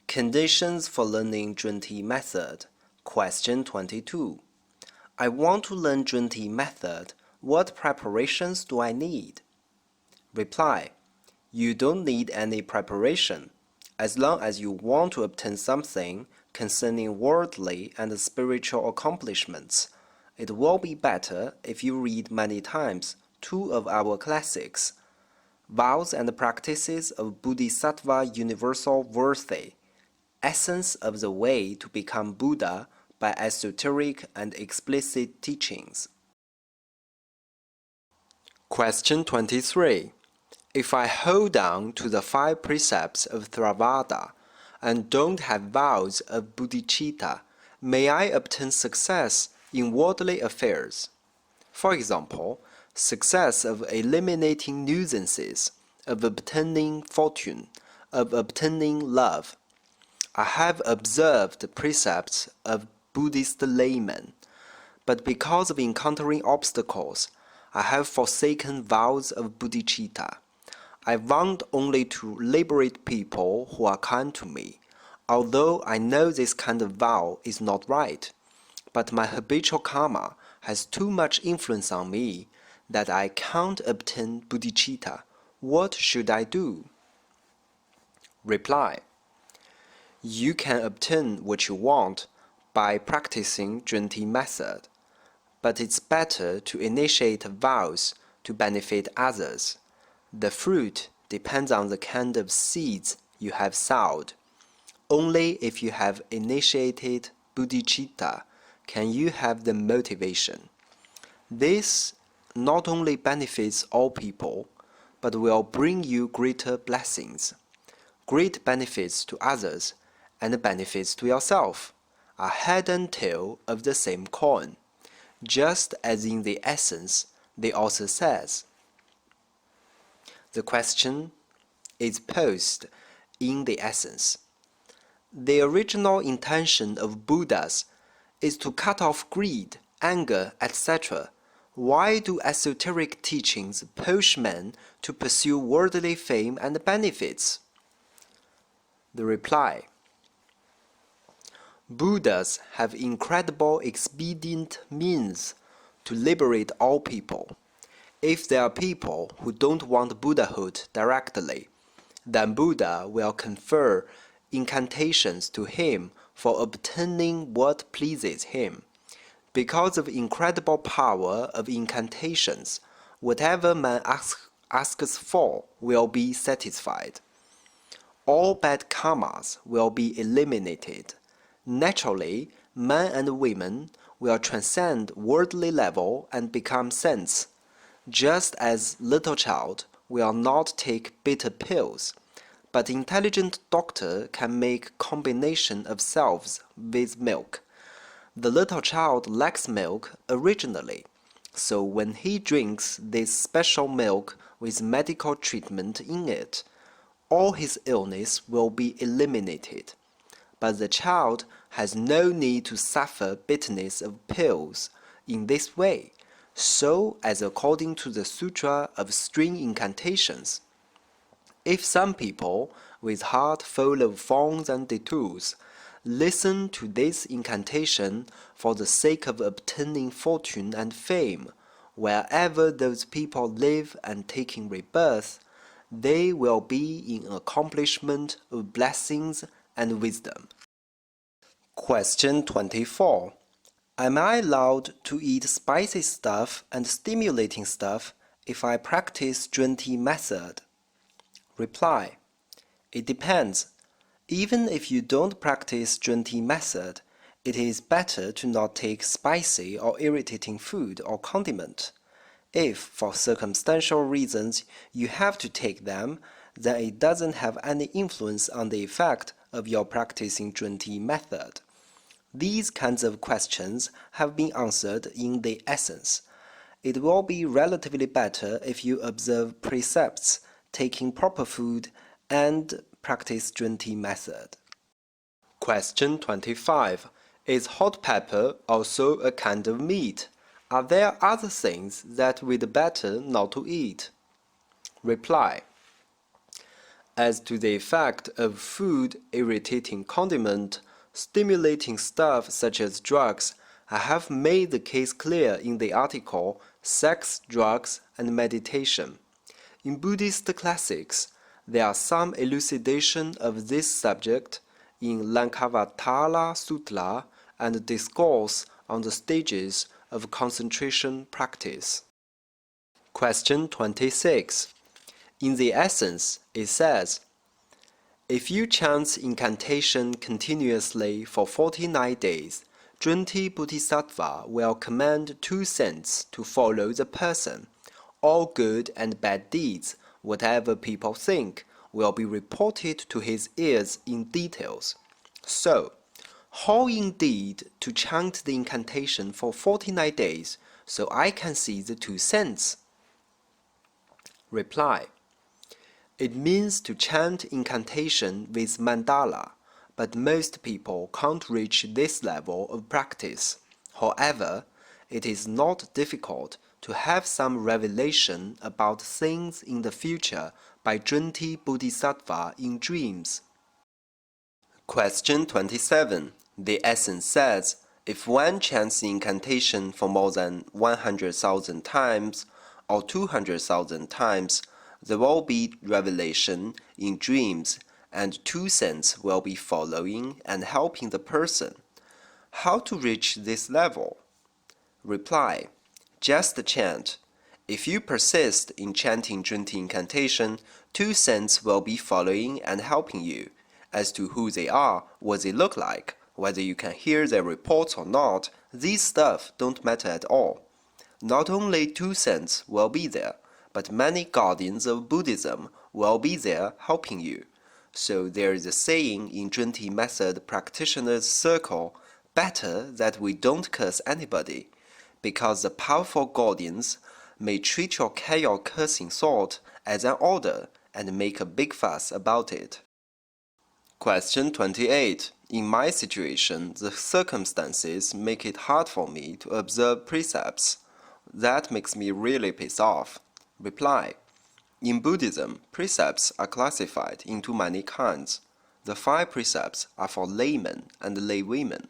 Conditions for learning zhunti method. Question 22. I want to learn zhunti method. What preparations do I need? Reply. You don't need any preparation. As long as you want to obtain something concerning worldly and spiritual accomplishments, it will be better if you read many times two of our classics, Vows and Practices of Bodhisattva Universal Worthy, Essence of the Way to Become Buddha by Esoteric and Explicit Teachings. Question 23. If I hold on to the 5 precepts of Theravada and don't have vows of bodhicitta, may I obtain success in worldly affairs? For example, success of eliminating nuisances, of obtaining fortune, of obtaining love. I have observed the precepts of Buddhist laymen, but because of encountering obstacles, I have forsaken vows of bodhicitta. I want only to liberate people who are kind to me, although I know this kind of vow is not right. But my habitual karma has too much influence on me that I can't obtain bodhicitta. What should I do? Reply. You can obtain what you want by practicing zhunti method, but it's better to initiate vows to benefit others. The fruit depends on the kind of seeds you have sowed. Only if you have initiated bodhicitta can you have the motivation. This not only benefits all people, but will bring you greater blessings. Great benefits to others and benefits to yourself are head and tail of the same coin, just as in the essence the author says. The question is posed in the essence. The original intention of Buddhas is to cut off greed, anger, etc. Why do esoteric teachings push men to pursue worldly fame and benefits? The reply. Buddhas have incredible expedient means to liberate all people. If there are people who don't want Buddhahood directly, then Buddha will confer incantations to him for obtaining what pleases him. Because of incredible power of incantations, whatever man asks for will be satisfied. All bad karmas will be eliminated. Naturally, men and women will transcend worldly level and become saints, just as little child will not take bitter pills, but intelligent doctor can make combination of salves with milk. The little child lacks milk originally, so when he drinks this special milk with medical treatment in it, all his illness will be eliminated. But the child has no need to suffer bitterness of pills in this way, so as according to the Sutra of String Incantations. If some people, with heart full of thorns and detours, listen to this incantation for the sake of obtaining fortune and fame, wherever those people live and taking rebirth, they will be in accomplishment of blessings and wisdom. Question 24. Am I allowed to eat spicy stuff and stimulating stuff if I practice zhunti method? Reply. It depends. Even if you don't practice zhunti method, it is better to not take spicy or irritating food or condiment. If, for circumstantial reasons, you have to take them, then it doesn't have any influence on the effect of your practicing zhunti method. These kinds of questions have been answered in the essence. It will be relatively better if you observe precepts, taking proper food, and practice zhunti method. Question 25. Is hot pepper also a kind of meat? Are there other things that we'd better not to eat? Reply. As to the effect of food, irritating condiment, stimulating stuff such as drugs, I have made the case clear in the article Sex, Drugs, and Meditation. In Buddhist classics, there are some elucidation of this subject in Lankavatara Sutra and discourse on the stages of concentration practice. Question 26. In the essence, it says, if you chant incantation continuously for 49 days, Zhunti Bodhisattva will command 2 saints to follow the person. All good and bad deeds, whatever people think, will be reported to his ears in details. So, how indeed to chant the incantation for 49 days so I can see the 2 saints? Reply. It means to chant incantation with mandala, but most people can't reach this level of practice. However, it is not difficult to have some revelation about things in the future by Zhunti Bodhisattva in dreams. Question 27. The essence says, if one chants the incantation for more than 100,000 times or 200,000 times, there will be revelation in dreams, and 2 saints will be following and helping the person. How to reach this level? Reply. Just chant. If you persist in chanting Zhunti incantation, 2 saints will be following and helping you. As to who they are, what they look like, whether you can hear their reports or not, these stuff don't matter at all. Not only 2 saints will be there, but many guardians of Buddhism will be there helping you. So there is a saying in Zhunti method practitioners' circle, better that we don't curse anybody, because the powerful guardians may treat your chaos cursing thought as an order and make a big fuss about it. Question 28. In my situation, the circumstances make it hard for me to observe precepts. That makes me really pissed off. Reply. In Buddhism, precepts are classified into many kinds. The 5 precepts are for laymen and laywomen.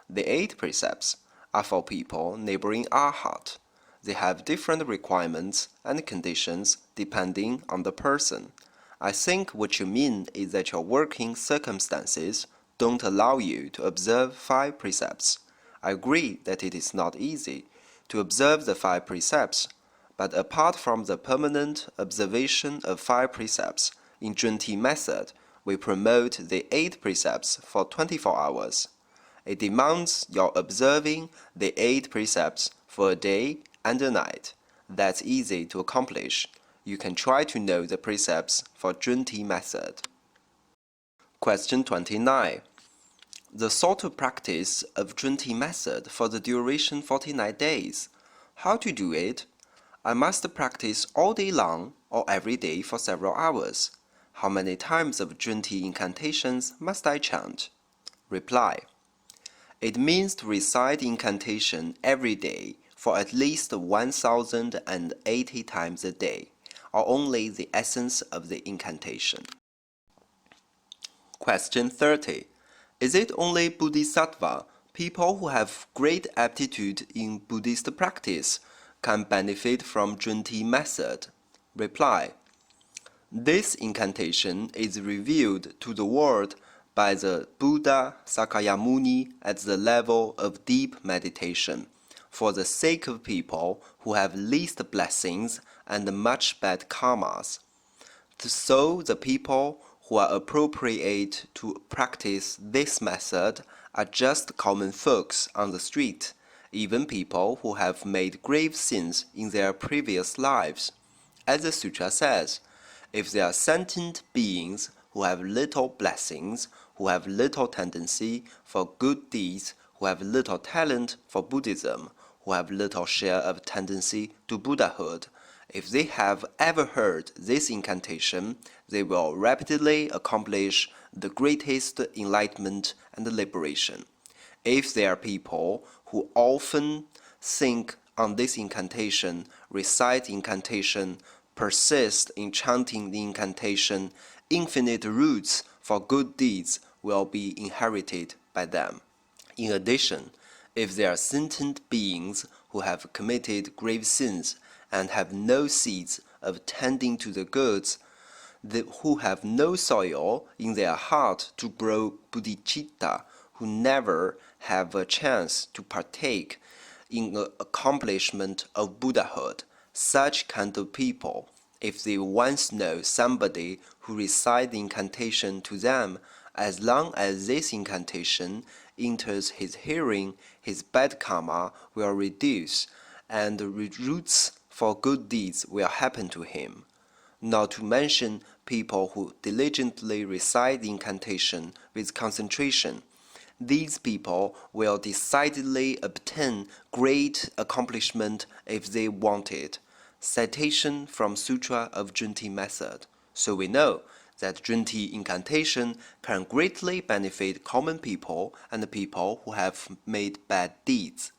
The 8 precepts are for people neighboring Arhat. They have different requirements and conditions depending on the person. I think what you mean is that your working circumstances don't allow you to observe 5 precepts. I agree that it is not easy to observe the 5 precepts, but apart from the permanent observation of 5 precepts, in Zhunti method, we promote the 8 precepts for 24 hours. It demands your observing the 8 precepts for a day and a night. That's easy to accomplish. You can try to know the precepts for Zhunti method. Question 29. The sort of practice of Zhunti method for the duration 49 days. How to do it? I must practice all day long or every day for several hours. How many times of Zhunti incantations must I chant? Reply. It means to recite incantation every day for at least 1,080 times a day, or only the essence of the incantation. Question 30. Is it only Bodhisattva, people who have great aptitude in Buddhist practice, can benefit from Zhunti method? Reply. This incantation is revealed to the world by the Buddha Sakyamuni at the level of deep meditation, for the sake of people who have least blessings and much bad karmas. So the people who are appropriate to practice this method are just common folks on the street, even people who have made grave sins in their previous lives. As the sutra says, if they are sentient beings who have little blessings, who have little tendency for good deeds, who have little talent for Buddhism, who have little share of tendency to Buddhahood, if they have ever heard this incantation, they will rapidly accomplish the greatest enlightenment and liberation. If they are people who often think on this incantation, recite incantation, persist in chanting the incantation, infinite roots for good deeds will be inherited by them. In addition, if they are sentient beings who have committed grave sins and have no seeds of tending to the goods, who have no soil in their heart to grow bodhicitta, who never have a chance to partake in the accomplishment of Buddhahood, such kind of people, if they once know somebody who recites the incantation to them, as long as this incantation enters his hearing, his bad karma will reduce, and roots for good deeds will happen to him. Not to mention people who diligently recite the incantation with concentration. These people will decidedly obtain great accomplishment if they want it. Citation from Sutra of Zhunti method. So we know that zhunti incantation can greatly benefit common people and people who have made bad deeds.